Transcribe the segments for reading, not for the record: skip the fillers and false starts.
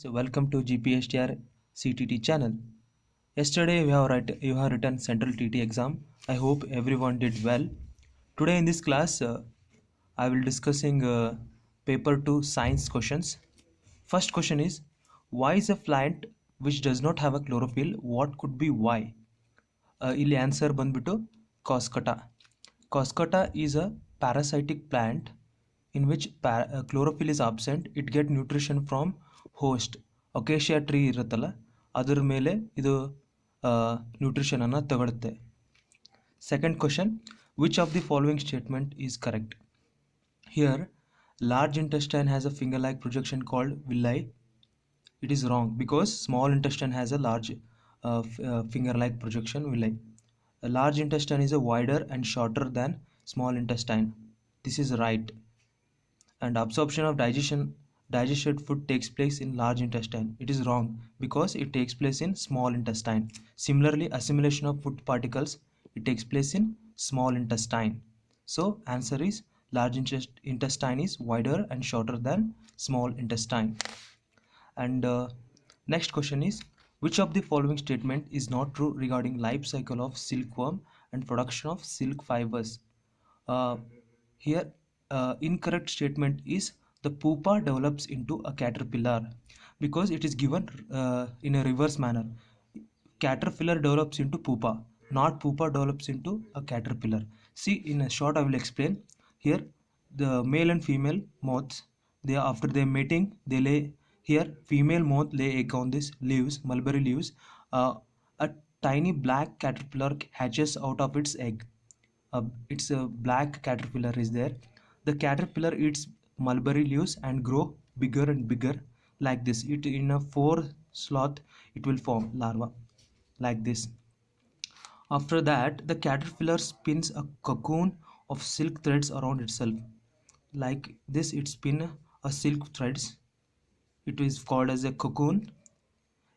So welcome to GPSTR CTT channel. Yesterday you have written Central TT exam. I hope everyone did well. Today in this class I will discussing paper 2 science questions. First question is, why is a plant which does not have a chlorophyll? What could be why? ಇಲ್ಲಿ answer ಬಂದ್ಬಿಟ್ಟು ಕಾಸ್ಕಟ. Coscata is a parasitic plant in which chlorophyll is absent. It get nutrition from host. Acacia tree ಇರುತ್ತಲ್ಲ ಅದರ ಮೇಲೆ ಇದು nutrition ಅನ್ನು ತಗೊಳುತ್ತೆ. Second question, which of the following statement is correct? Here, large intestine has a finger-like projection called villi. It is wrong because small intestine has a large finger-like projection villi. A large intestine is a wider and shorter than small intestine. This is right. And absorption of digested food takes place in large intestine. It is wrong because it takes place in small intestine. Similarly, assimilation of food particles, it takes place in small intestine. So answer is large intestine is wider and shorter than small intestine. And next question is, which of the following statement is not true regarding life cycle of silkworm and production of silk fibers? Here incorrect statement is the pupa develops into a caterpillar because it is given in a reverse manner. Caterpillar develops into pupa, not pupa develops into a caterpillar. See, in a short I will explain. Here the male and female moths, they after their mating they lay. Here female moth lay egg on this leaves, mulberry leaves. A tiny black caterpillar hatches out of its egg. It's a black caterpillar is there. The caterpillar eats mulberry leaves and grow bigger and bigger like this. It in a 4 sloth it will form larva like this. After that the caterpillar spins a cocoon of silk threads around itself like this. It spin a silk threads. It is called as a cocoon.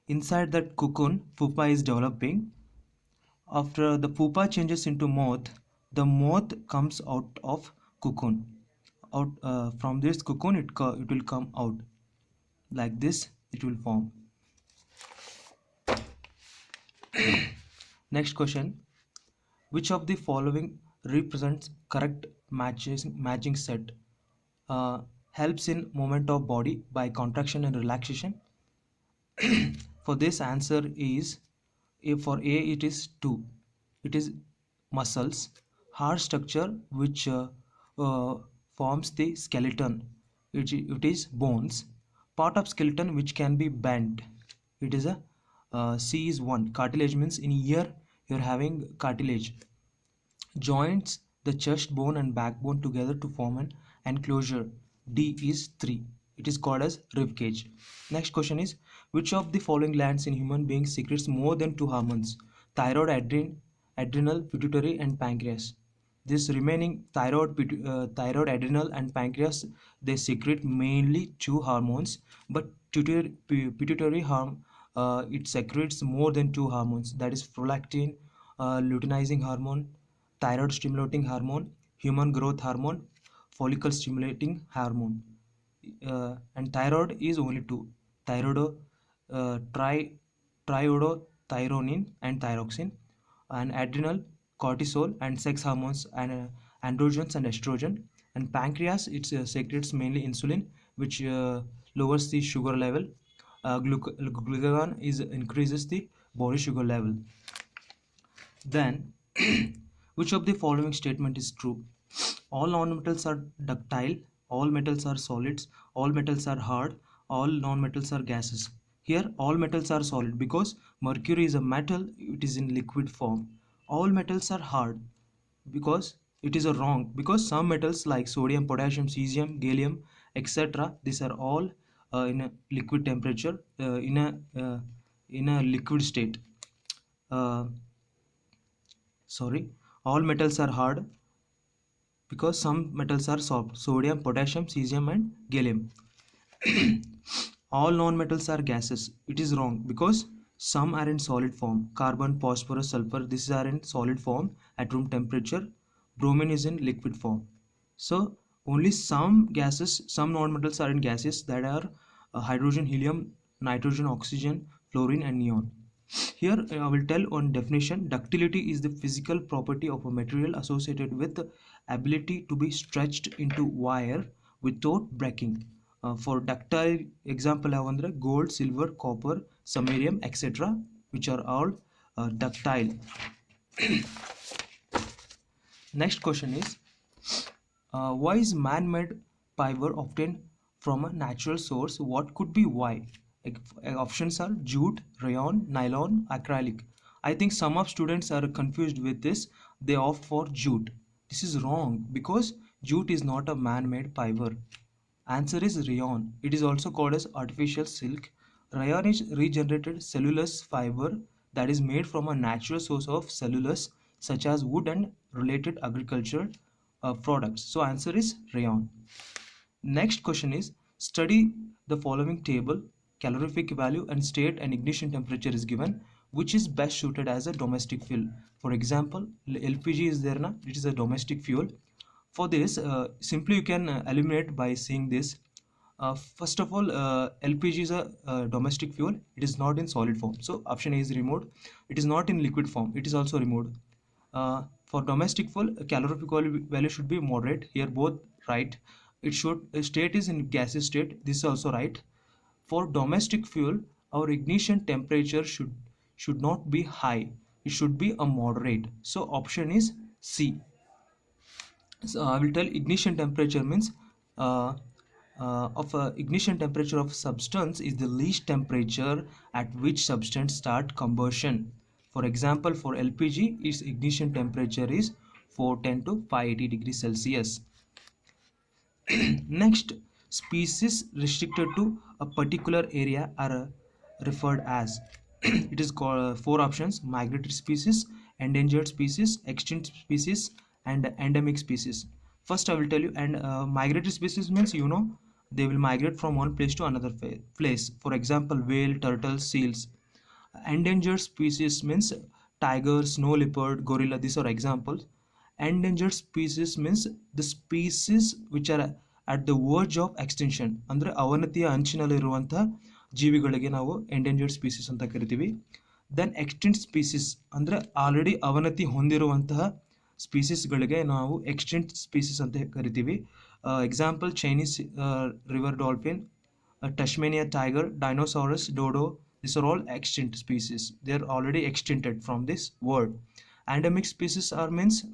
Inside that cocoon pupa is developing. After the pupa changes into moth, the moth comes out of cocoon. Out from this cocoon it will come out like this. It will form. Next question, which of the following represents correct matching set? Helps in movement of body by contraction and relaxation. For this answer is for A it is 2. It is muscles. Hard structure which forms the skeleton, it is bones. Part of skeleton which can be bent, it is a C is 1. Cartilage means in ear you are having cartilage. Joints the chest bone and backbone together to form an enclosure. D is 3. It is called as rib cage. Next question is, which of the following glands in human beings secretes more than 2 hormones? Thyroid, adrenal, pituitary and pancreas. This remaining thyroid, adrenal and pancreas, they secrete mainly 2 hormones, but pituitary it secretes more than 2 hormones, that is prolactin, luteinizing hormone, thyroid stimulating hormone, human growth hormone, follicle stimulating hormone. And thyroid is only 2, thyroid, triiodothyronine and thyroxine. And adrenal, cortisol and sex hormones and androgens and estrogen. And pancreas, it secretes mainly insulin which lowers the sugar level. Glucagon is increases the body sugar level. Then which of the following statement is true? All non-metals are ductile, all metals are solids, all metals are hard, all non-metals are gases. Here all metals are solid because mercury is a metal, it is in liquid form. All metals are hard because it is a wrong, because some metals like sodium, potassium, cesium, gallium, etc., these are all in a liquid temperature, in a liquid state. All metals are hard because some metals are soft, sodium, potassium, cesium and gallium. All non-metals are gases. It is wrong because some are in solid form, carbon, phosphorus, sulfur, these are in solid form at room temperature, bromine is in liquid form. So only some gases, some non-metals are in gases, that are hydrogen, helium, nitrogen, oxygen, fluorine, and neon. Here I will tell on definition. Ductility is the physical property of a material associated with the ability to be stretched into wire without breaking. For ductile example have andre gold, silver, copper, samarium, etc., which are all ductile. Next question is, why is man-made fiber obtained from a natural source? What could be why? Options are jute, rayon, nylon, acrylic. I think some of students are confused with this. They opt for jute. This is wrong because jute is not a man-made fiber. Answer is rayon. It is also called as artificial silk. Rayon is regenerated cellulose fiber that is made from a natural source of cellulose such as wood and related agricultural products. So answer is rayon. Next question is, study the following table. Calorific value and state and ignition temperature is given. Which is best suited as a domestic fuel? For example, LPG is there na? It is a domestic fuel. For this, simply you can eliminate by seeing this. First of all, LPG is a domestic fuel. It is not in solid form. So option A is removed. It is not in liquid form. It is also removed. For domestic fuel, calorific value should be moderate. Here both right. It should state is in gaseous state. This is also right. For domestic fuel, our ignition temperature should not be high. It should be a moderate. So option is C. So I will tell ignition temperature means ignition temperature of substance is the least temperature at which substance start combustion. For example, for LPG, its ignition temperature is 410 to 580 degrees Celsius. Next, species restricted to a particular area are referred as. It is called four options: migratory species, endangered species, extinct species, and endemic species. First I will tell you, and migratory species means they will migrate from one place to another place. For example, whale, turtle, seals. Endangered species means tiger, snow leopard, gorilla. These are examples. Endangered species means the species which are at the verge of extinction, ಅಂದ್ರೆ ಅವನತಿಯ ಅಂಚಿನಲ್ಲಿರುವಂತಹ ಜೀವಿಗಳಿಗೆ ನಾವು endangered species ಅಂತ ಕರಿತೀವಿ. Then extinct species ಅಂದರೆ already ಅವನತಿ ಹೊಂದಿರುವಂತಹ ಸ್ಪೀಸೀಸ್ಗಳಿಗೆ ನಾವು ಎಕ್ಸ್ಟಿಂಕ್ಟ್ ಸ್ಪೀಸೀಸ್ ಅಂತ ಕರಿತೀವಿ. Example Chinese river dolphin, Tasmania tiger, Dinosaurus, dodo. These are all extinct species. They are already extincted from this world. Endemic species are means,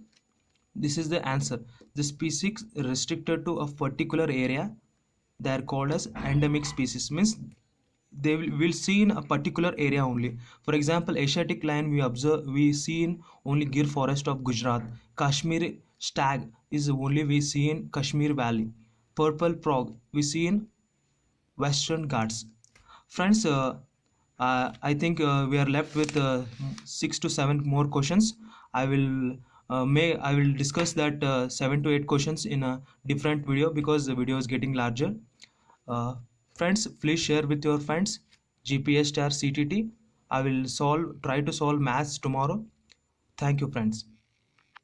this is the answer, the species restricted to a particular area, they are called as endemic species. Means they will see in a particular area only. For example, Asiatic lion we see in only Gir forest of Gujarat. Kashmiri stag is only we see in Kashmir valley. Purple frog we see in Western Ghats. Friends, I think we are left with 6 to 7 more questions. I will discuss that 7 to 8 questions in a different video because the video is getting larger. Friends, please share with your friends. GPS star CTT. I will try to solve maths tomorrow. Thank you, friends.